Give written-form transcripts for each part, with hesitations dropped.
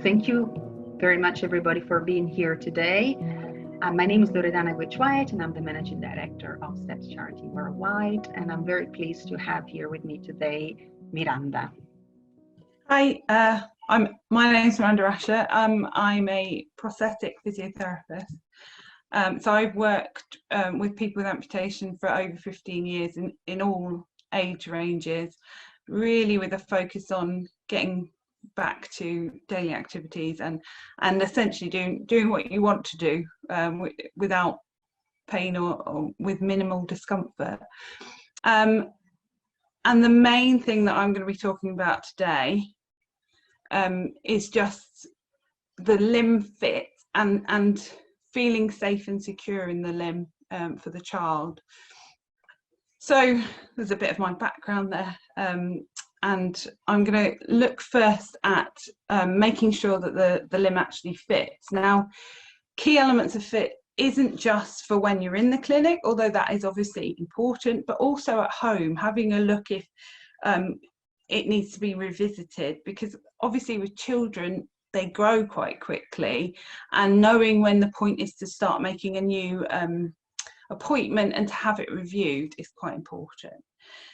Thank you very much, everybody, for being here today. My name is Loredana White, and I'm the Managing Director of STEPS Charity Worldwide, and I'm very pleased to have here with me today Miranda. Hi, my name is Miranda Asher. I'm a prosthetic physiotherapist. So I've worked with people with amputation for over 15 years in all age ranges, really with a focus on getting back to daily activities and essentially doing what you want to do without pain or with minimal discomfort. And the main thing that I'm going to be talking about today is just the limb fit and feeling safe and secure in the limb for the child. So there's a bit of my background there. And I'm going to look first at making sure that the limb actually fits. Now, key elements of fit isn't just for when you're in the clinic, although that is obviously important, but also at home, having a look if it needs to be revisited, because obviously with children, they grow quite quickly, and knowing when the point is to start making a new appointment and to have it reviewed is quite important.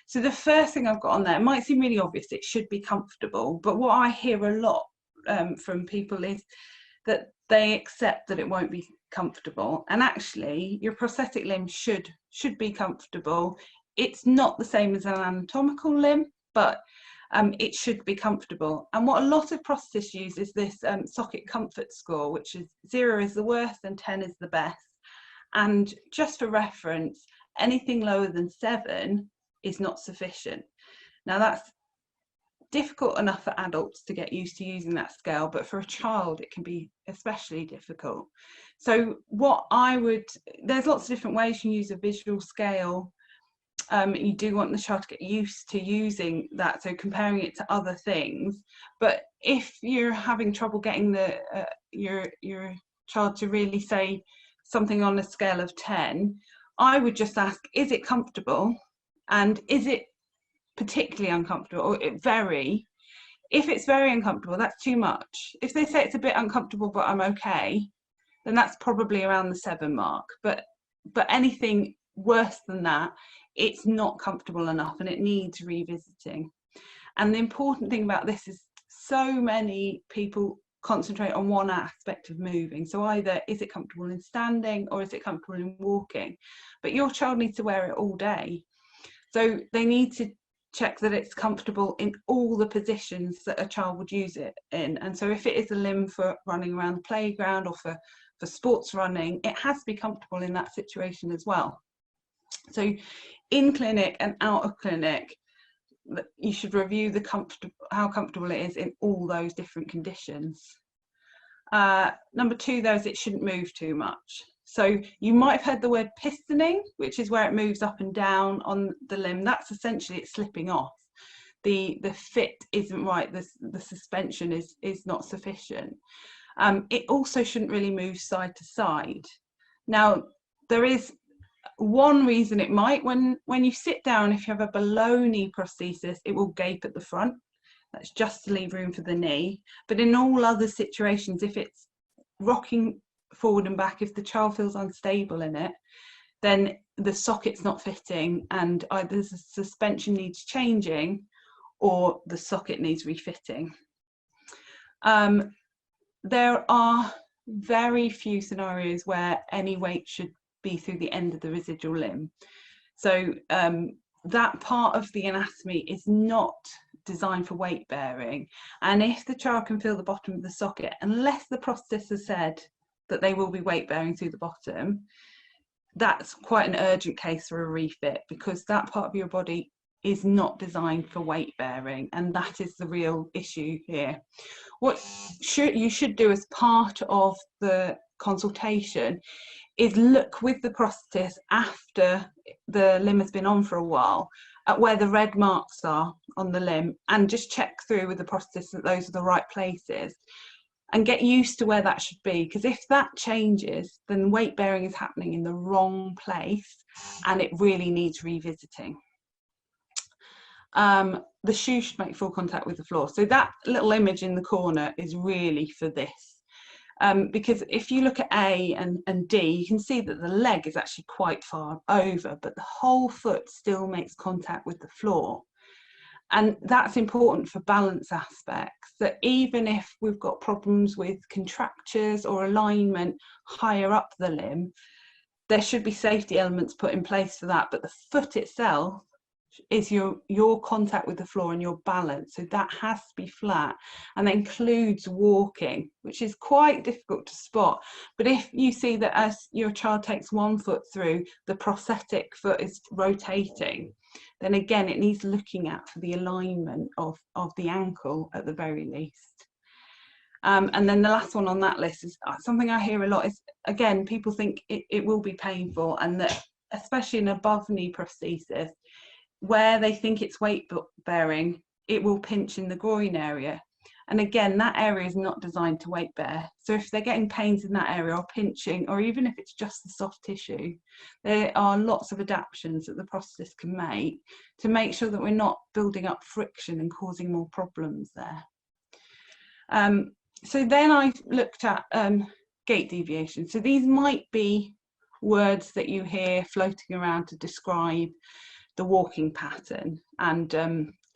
So the first thing I've got on there, it might seem really obvious, it should be comfortable, but what I hear a lot from people is that they accept that it won't be comfortable, and actually your prosthetic limb should be comfortable. It's not the same as an anatomical limb, but it should be comfortable. And what a lot of prosthetists use is this socket comfort score, which is 0 is the worst and 10 is the best. And just for reference, anything lower than 7 is not sufficient. Now that's difficult enough for adults to get used to using that scale, but for a child it can be especially difficult. So there's lots of different ways you can use a visual scale. You do want the child to get used to using that, so comparing it to other things. But if you're having trouble getting your child to really say something on a scale of 10, I would just ask, is it comfortable? And is it particularly uncomfortable, or it vary? If it's very uncomfortable, that's too much. If they say it's a bit uncomfortable but I'm okay, then that's probably around the 7 mark. But anything worse than that, it's not comfortable enough and it needs revisiting. And the important thing about this is so many people concentrate on one aspect of moving. So either is it comfortable in standing or is it comfortable in walking? But your child needs to wear it all day. So they need to check that it's comfortable in all the positions that a child would use it in. And so if it is a limb for running around the playground or for sports running, it has to be comfortable in that situation as well. So in clinic and out of clinic, you should review how comfortable it is in all those different conditions. Number 2, though, is it shouldn't move too much. So you might have heard the word pistoning, which is where it moves up and down on the limb. That's essentially it slipping off. The fit isn't right. The suspension is not sufficient. It also shouldn't really move side to side. Now, there is one reason it might. When you sit down, if you have a below knee prosthesis, it will gape at the front. That's just to leave room for the knee. But in all other situations, if it's rocking forward and back, if the child feels unstable in it, then the socket's not fitting and either the suspension needs changing or the socket needs refitting. There are very few scenarios where any weight should be through the end of the residual limb. So that part of the anatomy is not designed for weight bearing. And if the child can feel the bottom of the socket, unless the prosthetist has said that they will be weight bearing through the bottom, that's quite an urgent case for a refit, because that part of your body is not designed for weight bearing, and that is the real issue here. What you should do as part of the consultation is look with the prosthetist after the limb has been on for a while at where the red marks are on the limb, and just check through with the prosthetist that those are the right places, and get used to where that should be, because if that changes, then weight bearing is happening in the wrong place and it really needs revisiting. The shoe should make full contact with the floor. So that little image in the corner is really for this. Because if you look at A and D, you can see that the leg is actually quite far over, but the whole foot still makes contact with the floor. And that's important for balance aspects, that even if we've got problems with contractures or alignment higher up the limb, there should be safety elements put in place for that. But the foot itself is your contact with the floor and your balance, so that has to be flat, and that includes walking, which is quite difficult to spot. But if you see that as your child takes one foot through, the prosthetic foot is rotating, then again it needs looking at for the alignment of the ankle at the very least. And then the last one on that list is something I hear a lot is, again, people think it will be painful, and that especially in above knee prosthesis, where they think it's weight bearing, it will pinch in the groin area. And again, that area is not designed to weight bear. So if they're getting pains in that area or pinching, or even if it's just the soft tissue, there are lots of adaptions that the prosthetist can make to make sure that we're not building up friction and causing more problems there. So then I looked at gait deviation. So these might be words that you hear floating around to describe the walking pattern and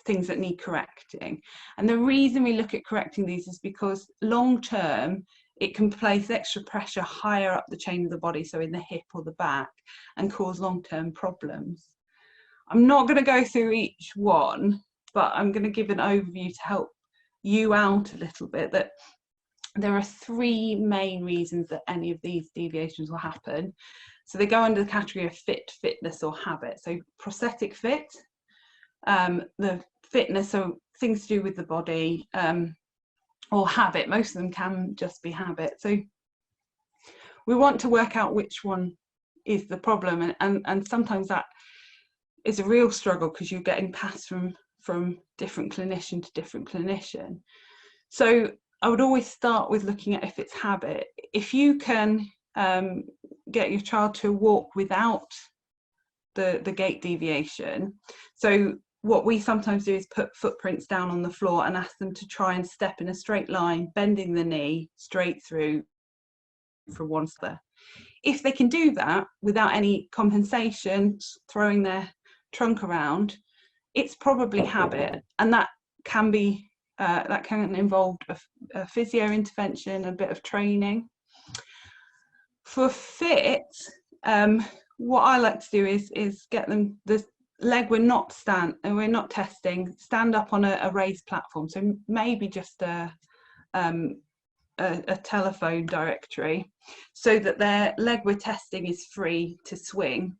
things that need correcting. And the reason we look at correcting these is because long term it can place extra pressure higher up the chain of the body, so in the hip or the back, and cause long-term problems. I'm not going to go through each one, but I'm going to give an overview to help you out a little bit, that there are three main reasons that any of these deviations will happen. So they go under the category of fit, fitness, or habit. So prosthetic fit, the fitness, so things to do with the body, or habit. Most of them can just be habit. So we want to work out which one is the problem, and sometimes that is a real struggle because you're getting passed from different clinician to different clinician. So I would always start with looking at if it's habit. If you can get your child to walk without the gait deviation, so what we sometimes do is put footprints down on the floor and ask them to try and step in a straight line, bending the knee straight through for one step. If they can do that without any compensation, throwing their trunk around, it's probably habit, and that can be that can involve a physio intervention, a bit of training. For fit, what I like to do is get them, the leg we're not testing, stand up on a raised platform, so maybe just a telephone directory, so that their leg we're testing is free to swing,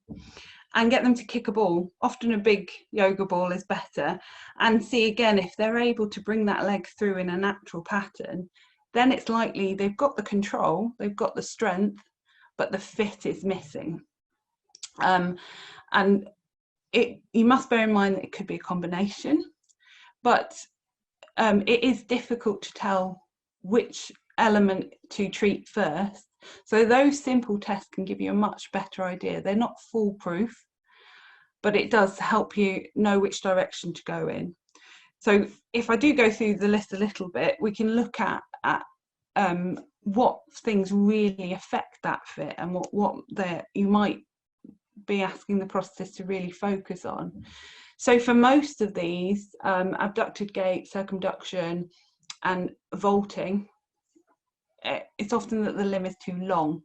and get them to kick a ball. Often a big yoga ball is better, and see again if they're able to bring that leg through in a natural pattern. Then it's likely they've got the control, they've got the strength, but the fit is missing. And you must bear in mind that it could be a combination, but it is difficult to tell which element to treat first. So those simple tests can give you a much better idea. They're not foolproof, but it does help you know which direction to go in. So if I do go through the list a little bit, we can look at what things really affect that fit, and what you might be asking the prosthetist to really focus on. So for most of these, abducted gait, circumduction, and vaulting, it's often that the limb is too long.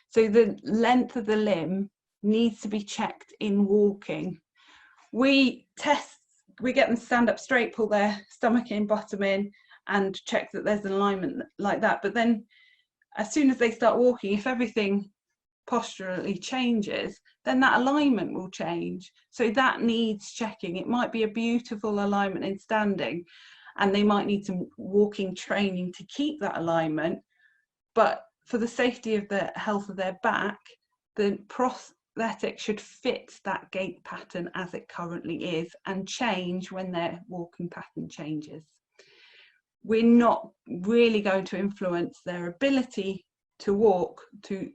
So the length of the limb needs to be checked in walking. We get them to stand up straight, pull their stomach in, bottom in, and check that there's an alignment like that. But then as soon as they start walking, if everything posturally changes, then that alignment will change. So that needs checking. It might be a beautiful alignment in standing, and they might need some walking training to keep that alignment, but for the safety of the health of their back, the prosthetic should fit that gait pattern as it currently is and change when their walking pattern changes. We're not really going to influence their ability to walk, to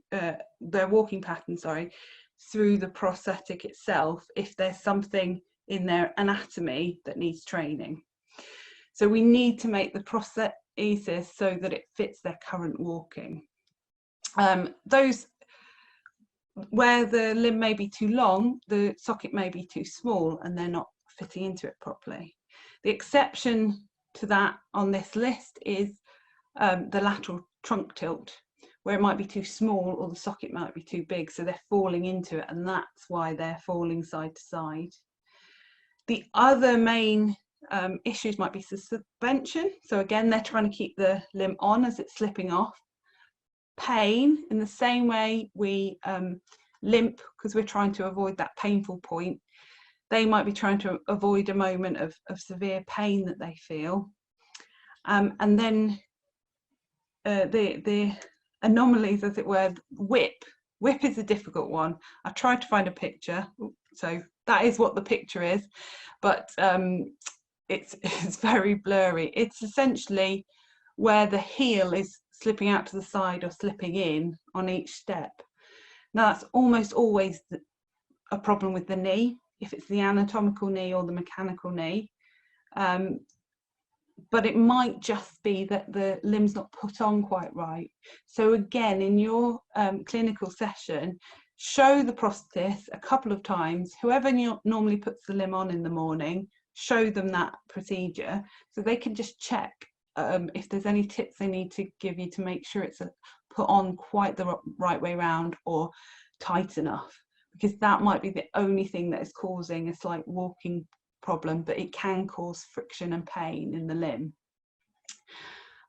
their walking pattern, sorry, through the prosthetic itself if there's something in their anatomy that needs training. So we need to make the prosthesis so that it fits their current walking. Those where the limb may be too long, the socket may be too small and they're not fitting into it properly. The exception to that on this list is the lateral trunk tilt, where it might be too small or the socket might be too big, so they're falling into it, and that's why they're falling side to side. The other main issues might be suspension. So again, they're trying to keep the limb on as it's slipping off. Pain, in the same way we limp because we're trying to avoid that painful point, they might be trying to avoid a moment of severe pain that they feel. And then the anomalies, as it were, whip is a difficult one. I tried to find a picture, so that is what the picture is, but it's very blurry. It's essentially where the heel is slipping out to the side or slipping in on each step. Now that's almost always a problem with the knee, if it's the anatomical knee or the mechanical knee. But it might just be that the limb's not put on quite right. So again, in your clinical session, show the prosthesis a couple of times. Whoever normally puts the limb on in the morning, show them that procedure so they can just check if there's any tips they need to give you to make sure it's put on quite the right way around or tight enough, because that might be the only thing that is causing a slight walking problem, but it can cause friction and pain in the limb.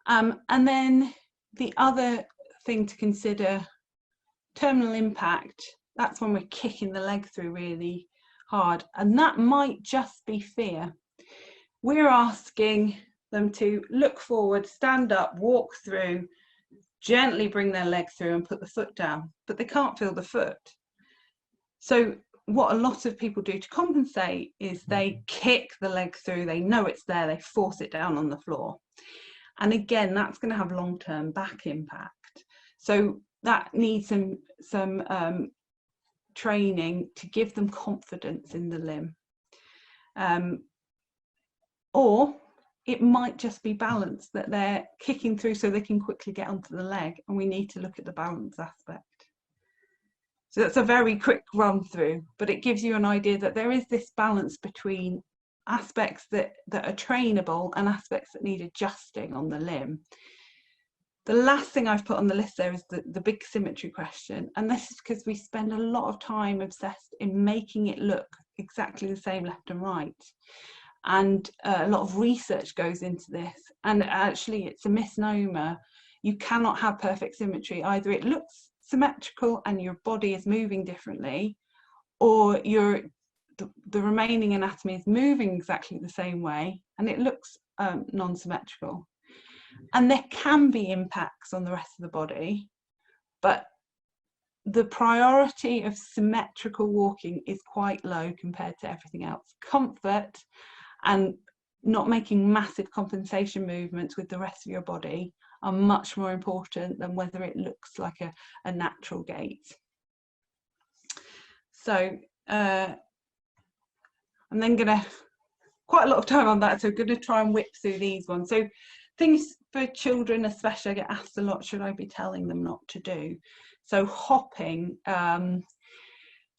And then the other thing to consider, terminal impact, that's when we're kicking the leg through really hard, and that might just be fear. We're asking them to look forward, stand up, walk through, gently bring their leg through and put the foot down, but they can't feel the foot. So what a lot of people do to compensate is they kick the leg through, they know it's there, they force it down on the floor. And again, that's going to have long-term back impact. So that needs some training to give them confidence in the limb. Or it might just be balance, that they're kicking through so they can quickly get onto the leg, and we need to look at the balance aspect. So that's a very quick run through, but it gives you an idea that there is this balance between aspects that are trainable and aspects that need adjusting on the limb. The last thing I've put on the list there is the big symmetry question, and this is because we spend a lot of time obsessed in making it look exactly the same left and right, and a lot of research goes into this, and actually it's a misnomer. You cannot have perfect symmetry. Either it looks symmetrical and your body is moving differently, or the remaining anatomy is moving exactly the same way and it looks non-symmetrical. And there can be impacts on the rest of the body, but the priority of symmetrical walking is quite low compared to everything else. Comfort and not making massive compensation movements with the rest of your body are much more important than whether it looks like a natural gait. So I'm then going to, quite a lot of time on that, so I'm going to try and whip through these ones. So things for children especially, I get asked a lot, should I be telling them not to do? So hopping,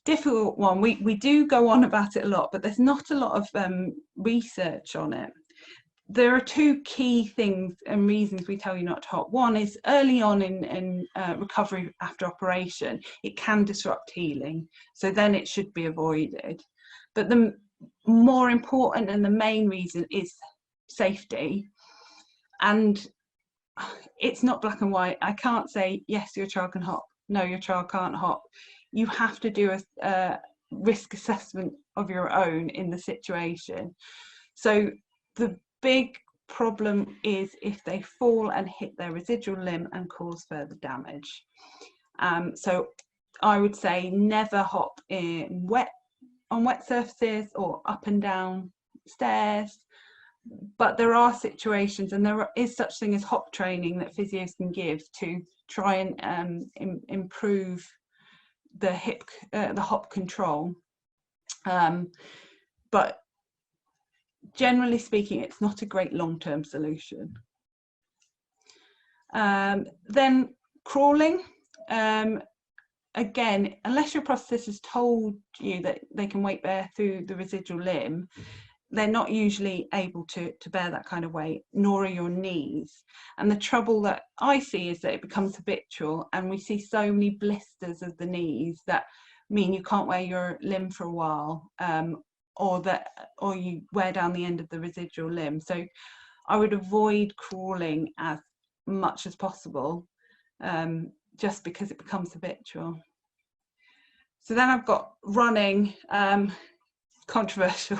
difficult one. We do go on about it a lot, but there's not a lot of research on it. There are two key things and reasons we tell you not to hop. One is early on in recovery after operation, it can disrupt healing, so then it should be avoided. But the more important and the main reason is safety. And it's not black and white. I can't say, yes, your child can hop, no, your child can't hop. You have to do a risk assessment of your own in the situation. So the big problem is if they fall and hit their residual limb and cause further damage. So I would say never hop on wet surfaces or up and down stairs. But there are situations, and there is such thing as hop training that physios can give to try and improve the hop control. But generally speaking, it's not a great long-term solution. Then crawling. Again, unless your prosthetist has told you that they can weight bear through the residual limb, they're not usually able to bear that kind of weight, nor are your knees. And the trouble that I see is that it becomes habitual, and we see so many blisters of the knees that mean you can't wear your limb for a while, or you wear down the end of the residual limb. So I would avoid crawling as much as possible, just because it becomes habitual. So then I've got running. Controversial.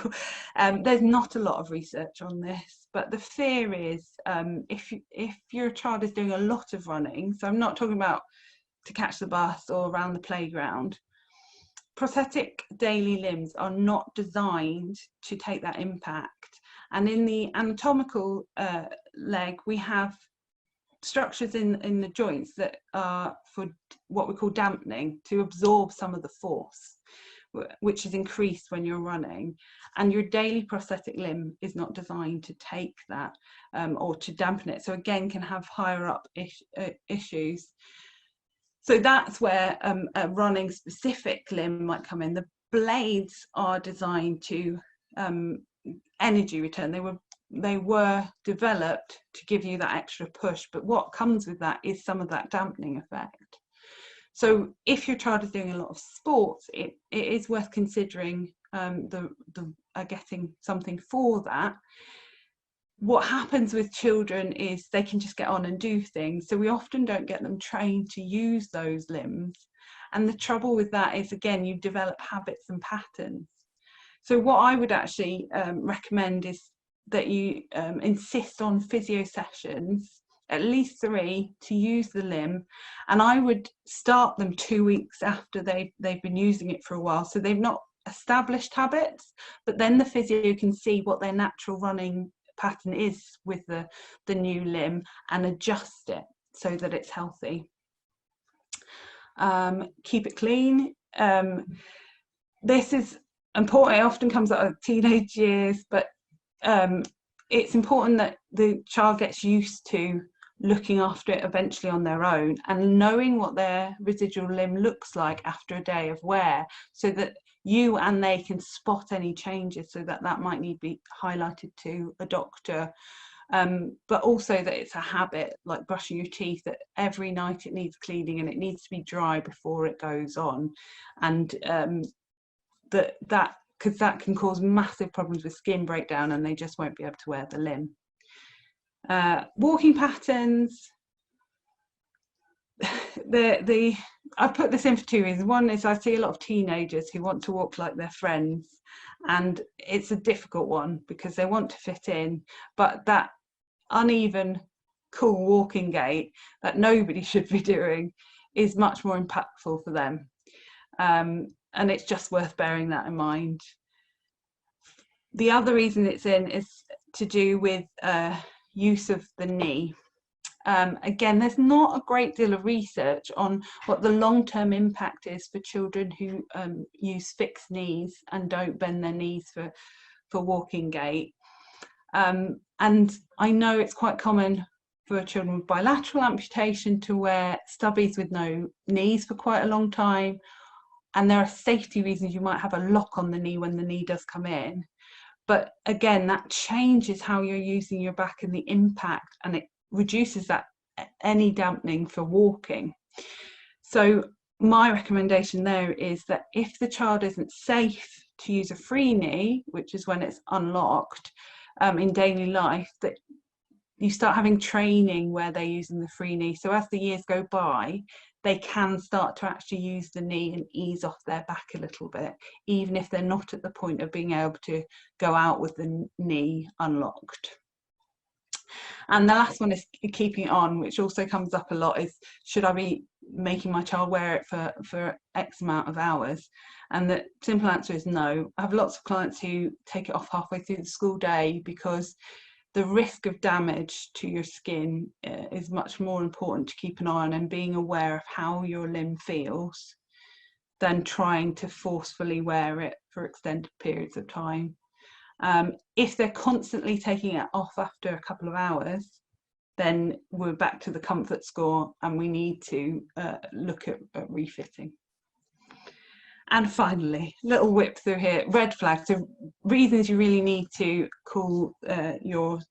There's not a lot of research on this, but the fear is if your child is doing a lot of running, so I'm not talking about to catch the bus or around the playground, prosthetic daily limbs are not designed to take that impact. And in the anatomical leg, we have structures in the joints that are for what we call dampening, to absorb some of the force, which is increased when you're running. And your daily prosthetic limb is not designed to take that or to dampen it. So again, can have higher up issues. So that's where a running specific limb might come in. The blades are designed to energy return. They were developed to give you that extra push, but what comes with that is some of that dampening effect. So if your child is doing a lot of sports, it is worth considering getting something for that. What happens with children is they can just get on and do things. So we often don't get them trained to use those limbs. And the trouble with that is, again, you develop habits and patterns. So what I would actually recommend is that you insist on physio sessions, at least 3, to use the limb, and I would start them 2 weeks after they've been using it for a while, so they've not established habits, but then the physio can see what their natural running pattern is with the new limb and adjust it so that it's healthy. Keep it clean. This is important. It often comes out of teenage years, but it's important that the child gets used to looking after it eventually on their own and knowing what their residual limb looks like after a day of wear, so that you and they can spot any changes, so that might need to be highlighted to a doctor. But also that it's a habit, like brushing your teeth, that every night it needs cleaning and it needs to be dry before it goes on, and because that can cause massive problems with skin breakdown and they just won't be able to wear the limb. Walking patterns. I put this in for 2 reasons. One is I see a lot of teenagers who want to walk like their friends, and it's a difficult one because they want to fit in, but that uneven, cool walking gait that nobody should be doing is much more impactful for them. And it's just worth bearing that in mind. The other reason it's in is to do with use of the knee. Again, there's not a great deal of research on what the long-term impact is for children who use fixed knees and don't bend their knees for walking gait. And I know it's quite common for children with bilateral amputation to wear stubbies with no knees for quite a long time. And there are safety reasons you might have a lock on the knee when the knee does come in. But again, that changes how you're using your back and the impact, and it reduces that any dampening for walking. So my recommendation there is that if the child isn't safe to use a free knee, which is when it's unlocked in daily life, that you start having training where they're using the free knee. So as the years go by, they can start to actually use the knee and ease off their back a little bit, even if they're not at the point of being able to go out with the knee unlocked. And the last one is keeping it on, which also comes up a lot, is should I be making my child wear it for X amount of hours? And the simple answer is no. I have lots of clients who take it off halfway through the school day because the risk of damage to your skin is much more important to keep an eye on, and being aware of how your limb feels than trying to forcefully wear it for extended periods of time. If they're constantly taking it off after a couple of hours, then we're back to the comfort score and we need to look at refitting. And finally, little whip through here, red flags. So reasons you really need to call your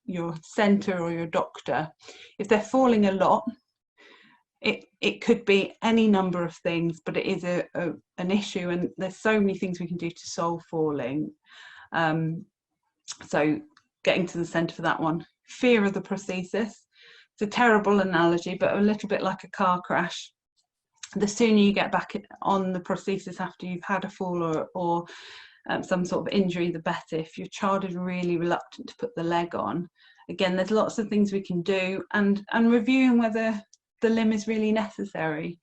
centre or your doctor. If they're falling a lot, it could be any number of things, but it is an issue, and there's so many things we can do to solve falling. So getting to the centre for that one. Fear of the prosthesis. It's a terrible analogy, but a little bit like a car crash. The sooner you get back on the prosthesis after you've had a fall or some sort of injury, the better. If your child is really reluctant to put the leg on, again, there's lots of things we can do, and reviewing whether the limb is really necessary.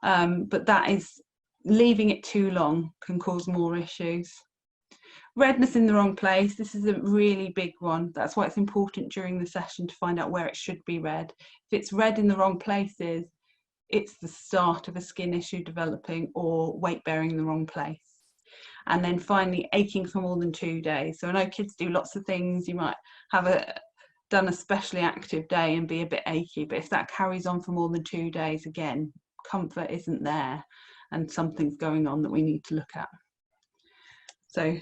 But that is, leaving it too long can cause more issues. Redness in the wrong place. This is a really big one. That's why it's important during the session to find out where it should be red. If it's red in the wrong places, it's the start of a skin issue developing or weight bearing in the wrong place. And then finally, aching for more than 2 days. So I know kids do lots of things. You might have done a specially active day and be a bit achy, but if that carries on for more than 2 days, again, comfort isn't there and something's going on that we need to look at. So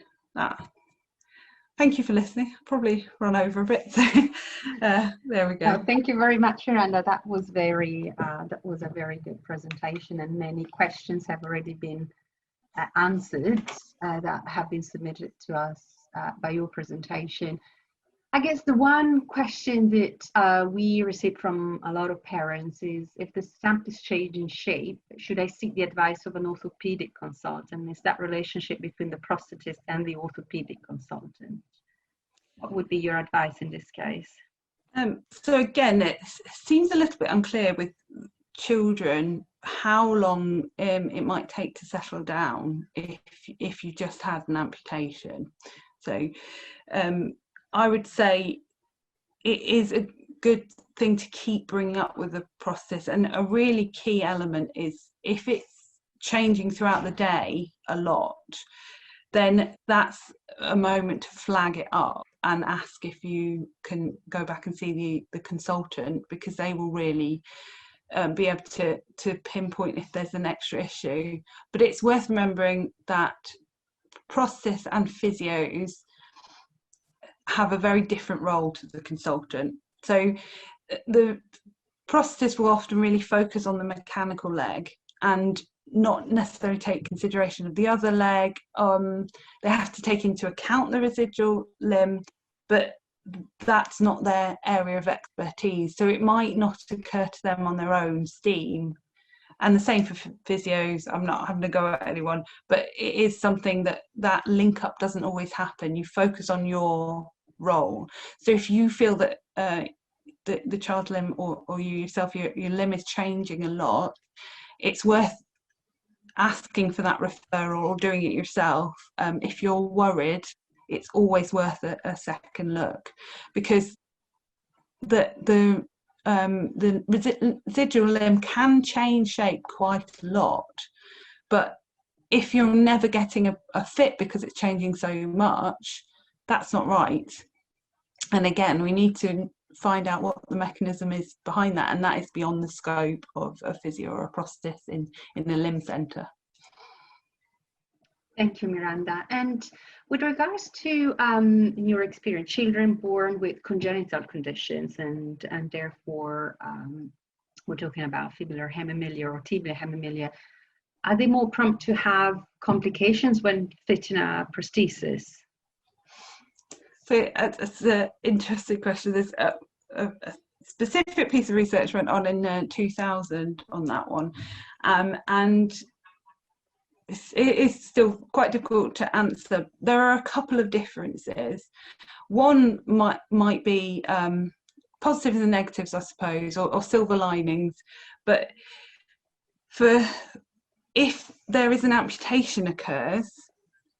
thank you for listening. Probably run over a bit, so there we go. Well, thank you very much, Miranda. That was a very good presentation, and many questions have already been answered that have been submitted to us by your presentation. I guess the one question that we received from a lot of parents is, if the stump is changing shape, should I seek the advice of an orthopedic consultant? Is that relationship between the prosthetist and the orthopedic consultant? What would be your advice in this case? So again, it seems a little bit unclear with children how long it might take to settle down if you just had an amputation. So I would say it is a good thing to keep bringing up with the prosthetist, and a really key element is if it's changing throughout the day a lot, then that's a moment to flag it up and ask if you can go back and see the consultant, because they will really be able to pinpoint if there's an extra issue. But it's worth remembering that prosthetists and physios have a very different role to the consultant. So the prosthetist will often really focus on the mechanical leg and not necessarily take consideration of the other leg. They have to take into account the residual limb, but that's not their area of expertise. So it might not occur to them on their own steam. And the same for physios. I'm not having to go at anyone, but it is something that link up doesn't always happen. You focus on your role. So if you feel that the child limb or you yourself, your limb is changing a lot, it's worth asking for that referral or doing it yourself. If you're worried, it's always worth a second look, because the residual limb can change shape quite a lot, but if you're never getting a fit because it's changing so much, that's not right. And again, we need to find out what the mechanism is behind that, and that is beyond the scope of a physio or a prosthetist in a limb centre. Thank you, Miranda. And with regards to in your experience, children born with congenital conditions and therefore we're talking about fibular hemimelia or tibial hemimelia, are they more prompt to have complications when fitting a prosthesis? So it's an interesting question. There's a specific piece of research went on in 2000 on that one, and it is still quite difficult to answer. There are a couple of differences. One might be positives and negatives, I suppose, or silver linings. But if there is an amputation occurs,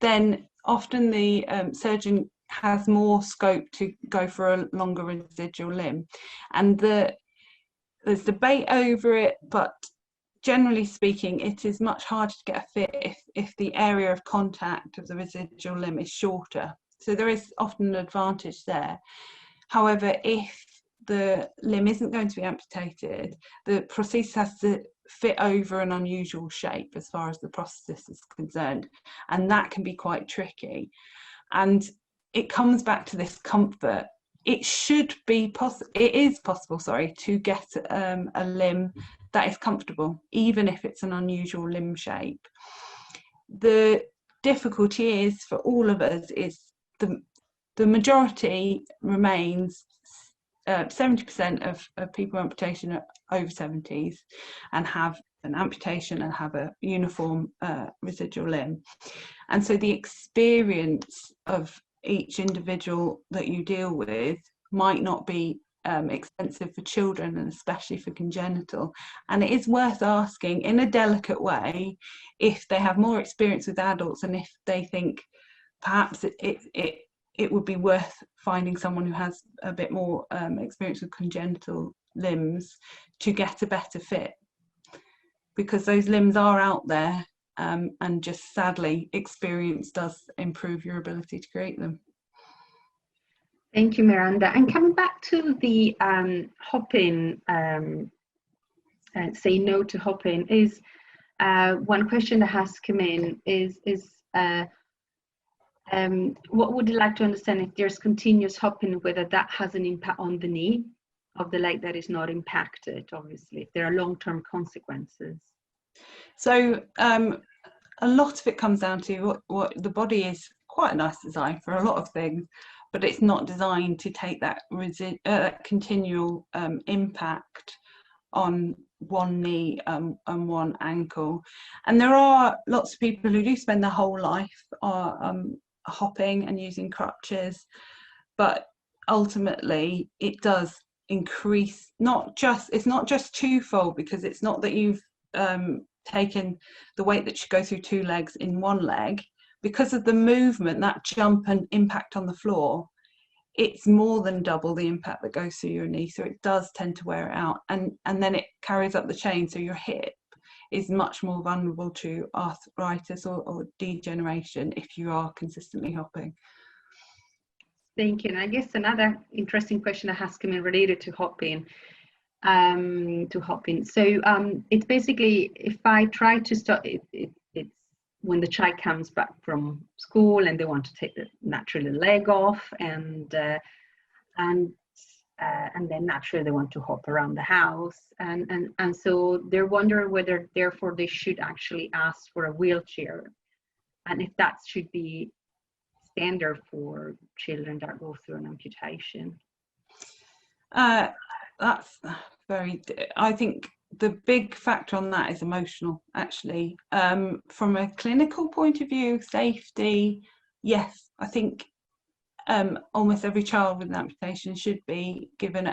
then often the surgeon has more scope to go for a longer residual limb, and there's debate over it, but generally speaking, it is much harder to get a fit if the area of contact of the residual limb is shorter. So there is often an advantage there. However, if the limb isn't going to be amputated, the prosthesis has to fit over an unusual shape as far as the prosthesis is concerned, and that can be quite tricky. And it comes back to this comfort. It is possible, to get a limb that is comfortable, even if it's an unusual limb shape. The difficulty is for all of us is the majority remains 70% of people with amputation are over 70s and have an amputation and have a uniform residual limb. And so the experience of each individual that you deal with might not be expensive for children, and especially for congenital. And it is worth asking in a delicate way if they have more experience with adults, and if they think perhaps it would be worth finding someone who has a bit more experience with congenital limbs to get a better fit, because those limbs are out there, and just sadly experience does improve your ability to create them. Thank you, Miranda. And coming back to the hopping, say no to hopping, is one question that has come in is what would you like to understand if there's continuous hopping, whether that has an impact on the knee of the leg that is not impacted, obviously, if there are long-term consequences? So a lot of it comes down to what the body is quite a nice design for a lot of things, but it's not designed to take that continual impact on one knee and one ankle. And there are lots of people who do spend their whole life hopping and using crutches, but ultimately it does increase, it's not just twofold, because it's not that you've taken the weight that should go through two legs in one leg. Because of the movement, that jump and impact on the floor, it's more than double the impact that goes through your knee, so it does tend to wear it out, and then it carries up the chain, so your hip is much more vulnerable to arthritis or degeneration if you are consistently hopping. Thank you. And I guess another interesting question that has come in related to hopping. So it's basically, if I try to start, it's when the child comes back from school and they want to take the naturally leg off, and then naturally they want to hop around the house, and so they're wondering whether therefore they should actually ask for a wheelchair, and if that should be standard for children that go through an amputation. That's I think the big factor on that is emotional, actually. From a clinical point of view, safety, yes, I think almost every child with an amputation should be given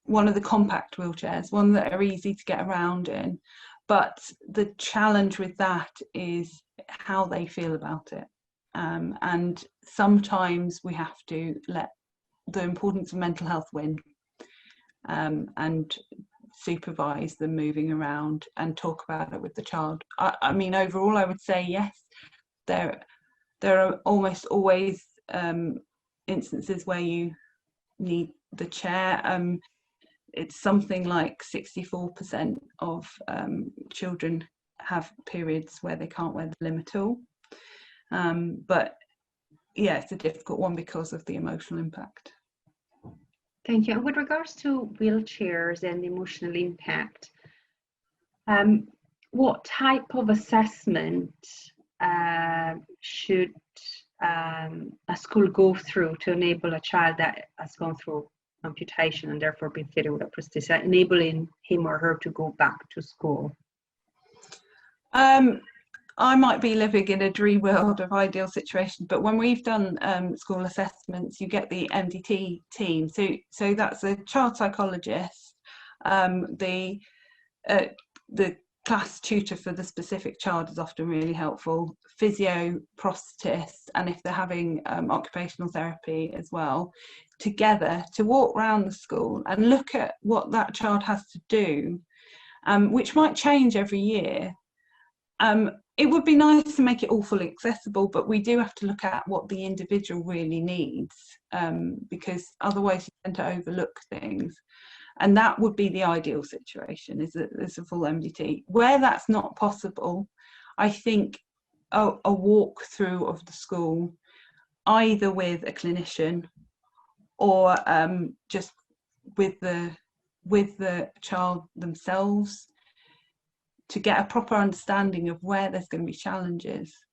one of the compact wheelchairs, one that are easy to get around in. But the challenge with that is how they feel about it. And sometimes we have to let the importance of mental health win, and supervise them moving around and talk about it with the child. I mean, overall, I would say yes, there are almost always instances where you need the chair. It's something like 64% of children have periods where they can't wear the limb at all. But yeah, it's a difficult one because of the emotional impact. Thank you. And with regards to wheelchairs and emotional impact, what type of assessment should a school go through to enable a child that has gone through amputation and therefore been fitted with a prosthesis, enabling him or her to go back to school? I might be living in a dream world of ideal situations, but when we've done school assessments, you get the MDT team. So that's a child psychologist, the class tutor for the specific child is often really helpful, physio, prosthetist, and if they're having occupational therapy as well, together to walk around the school and look at what that child has to do, which might change every year. It would be nice to make it all fully accessible, but we do have to look at what the individual really needs, because otherwise you tend to overlook things. And that would be the ideal situation, is a full MDT. Where that's not possible, I think a walkthrough of the school, either with a clinician or just with the child themselves, to get a proper understanding of where there's going to be challenges.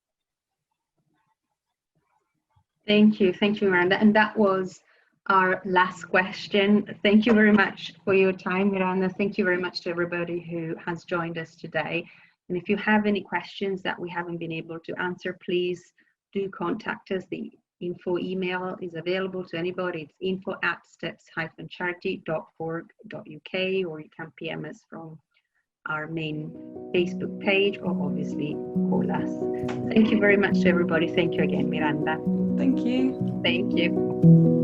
Thank you, Miranda. And that was our last question. Thank you very much for your time, Miranda. Thank you very much to everybody who has joined us today. And if you have any questions that we haven't been able to answer, please do contact us. The info email is available to anybody. It's info@steps-charity.org.uk, or you can PM us from our main Facebook page, or obviously call us. Thank you very much to everybody. Thank you again, Miranda. Thank you. Thank you.